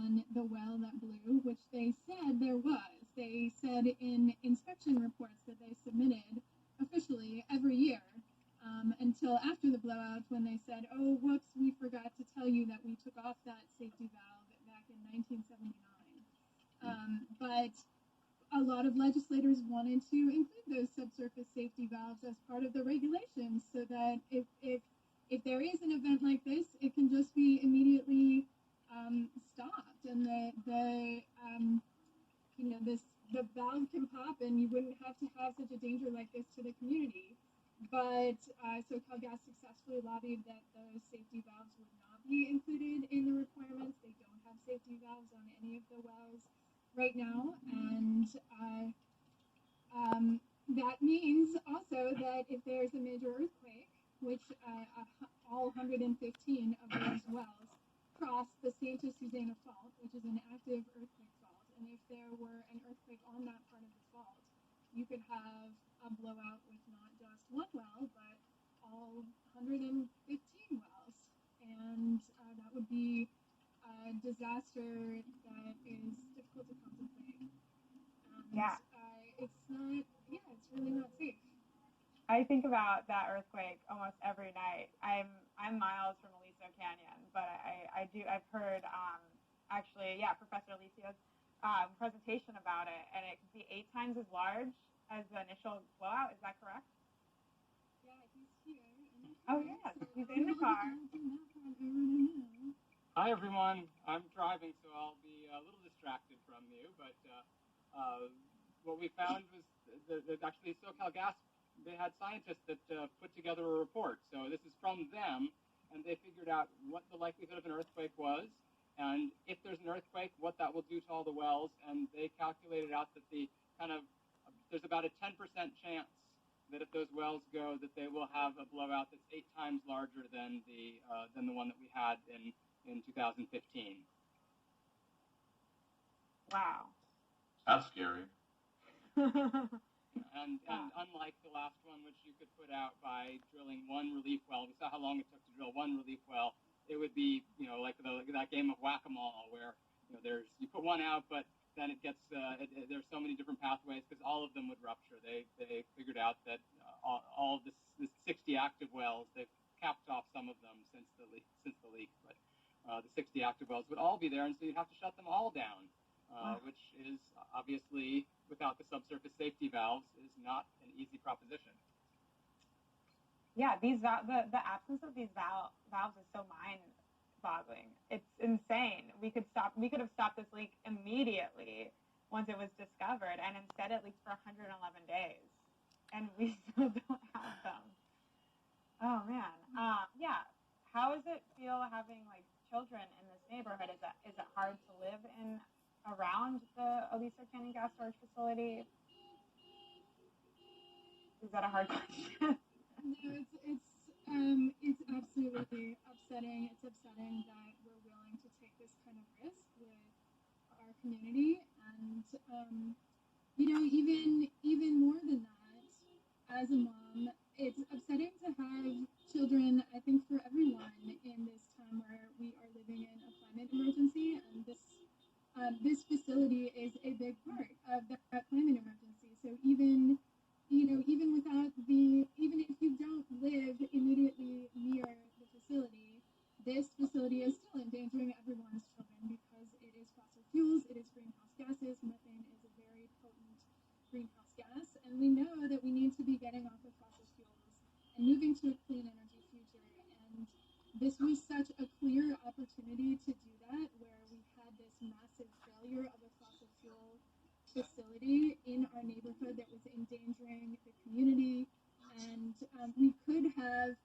on the well that blew, which they said there was. They said in inspection reports that they submitted officially every year, until after the blowout, when they said, oh, whoops, we forgot to tell you that we took off that safety valve back in 1979. But a lot of legislators wanted to include those subsurface safety valves as part of the regulations, so that if there is an event like this, it can just be immediately stopped, and the valve can pop, and you wouldn't have to have such a danger like this to the community. But SoCalGas successfully lobbied that those safety valves would not be included in the requirements. They don't have safety valves on any of the wells right now, and that means also that if there's a major earthquake, which all 115 of those wells cross the Santa Susana Fault, which is an active earthquake fault, and if there were an earthquake on that part of the fault, you could have a blowout with not just one well, but all 115 wells. And that would be a disaster that is difficult to contemplate. And it's really not safe. I think about that earthquake almost every night. I'm miles from Aliso Canyon, but I've heard Professor Alicia's presentation about it, and it can be 8 times as large as the initial blowout. Is that correct? Yeah, he's here. Oh, yes, he's in the car. Hi, everyone. I'm driving, so I'll be a little distracted from you, but what we found was that actually SoCalGas, they had scientists that put together a report. So this is from them, and they figured out what the likelihood of an earthquake was, and if there's an earthquake, what that will do to all the wells, and they calculated out that there's about a 10% chance that if those wells go, that they will have a blowout that's 8 times larger than the one that we had in 2015. Wow. That's scary. And unlike the last one, which you could put out by drilling one relief well, we saw how long it took to drill one relief well. It would be, like that game of whack-a-mole where, you put one out, but then it gets there's so many different pathways because all of them would rupture. They figured out that all of this 60 active wells, they've capped off some of them since the leak, but the 60 active wells would all be there, and so you'd have to shut them all down. Which is obviously, without the subsurface safety valves, is not an easy proposition. Yeah, the absence of these valves is so mind-boggling. It's insane. We could have stopped this leak immediately once it was discovered, and instead it leaked for 111 days, and we still don't have them. Oh man. Yeah. How does it feel having children in this neighborhood? Is it hard to live around the Aliso Canyon gas storage facility? Is that a hard question? No, it's absolutely upsetting. It's upsetting that we're willing to take this kind of risk with our community, and even more than that, as a mom, it's upsetting to have children. I think for everyone in this time where we are living in a climate emergency, and this facility is a big part of that climate emergency. So even if you don't live immediately near the facility, this facility is still endangering everyone's children because it is fossil fuels, it is greenhouse gases. Methane is a very potent greenhouse gas, and we know that we need to be getting off of fossil fuels and moving to a clean energy future. And this was such a clear opportunity to do that, where we had this massive failure of a fossil fuel facility in our neighborhood that was endangering the community, and we could have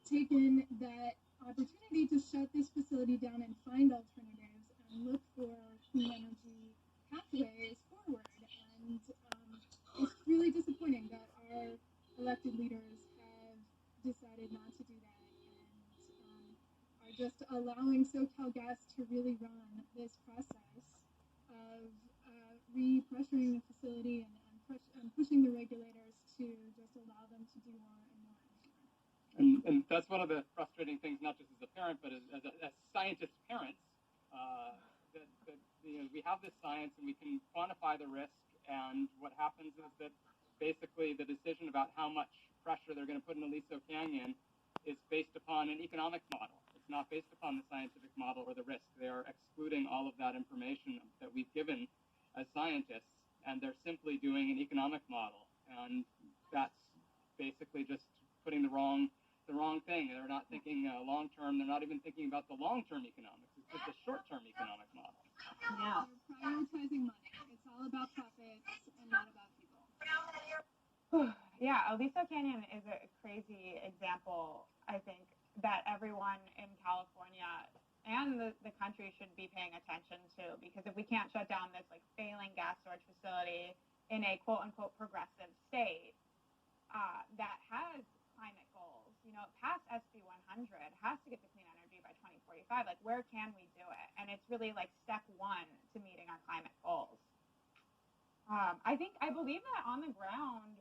taken that opportunity to shut this facility down and find alternatives and look for clean energy pathways forward. And it's really disappointing that our elected leaders have decided not to do that, and are just allowing SoCalGas to really run this process of re-pressuring the facility and pushing the regulators to just allow them to do more and more and more. And that's one of the frustrating things, not just as a parent, but as scientist parents. we have this science and we can quantify the risk, and what happens is that basically the decision about how much pressure they're going to put in Aliso Canyon is based upon an economic model. It's not based upon the scientific model or the risk. They are excluding all of that information that we've given as scientists, and they're simply doing an economic model, and that's basically just putting the wrong thing. They're not thinking long term. They're not even thinking about the long term economics. It's just a short term economic model. Yeah. They're prioritizing money. It's all about profits and not about people. Yeah, Aliso Canyon is a crazy example, I think, that everyone in California and the country should be paying attention to, because if we can't shut down this like failing gas storage facility in a quote unquote progressive state that has climate goals, past SB 100 has to get to clean energy by 2045. Like, where can we do it? And it's really like step one to meeting our climate goals. I believe that on the ground,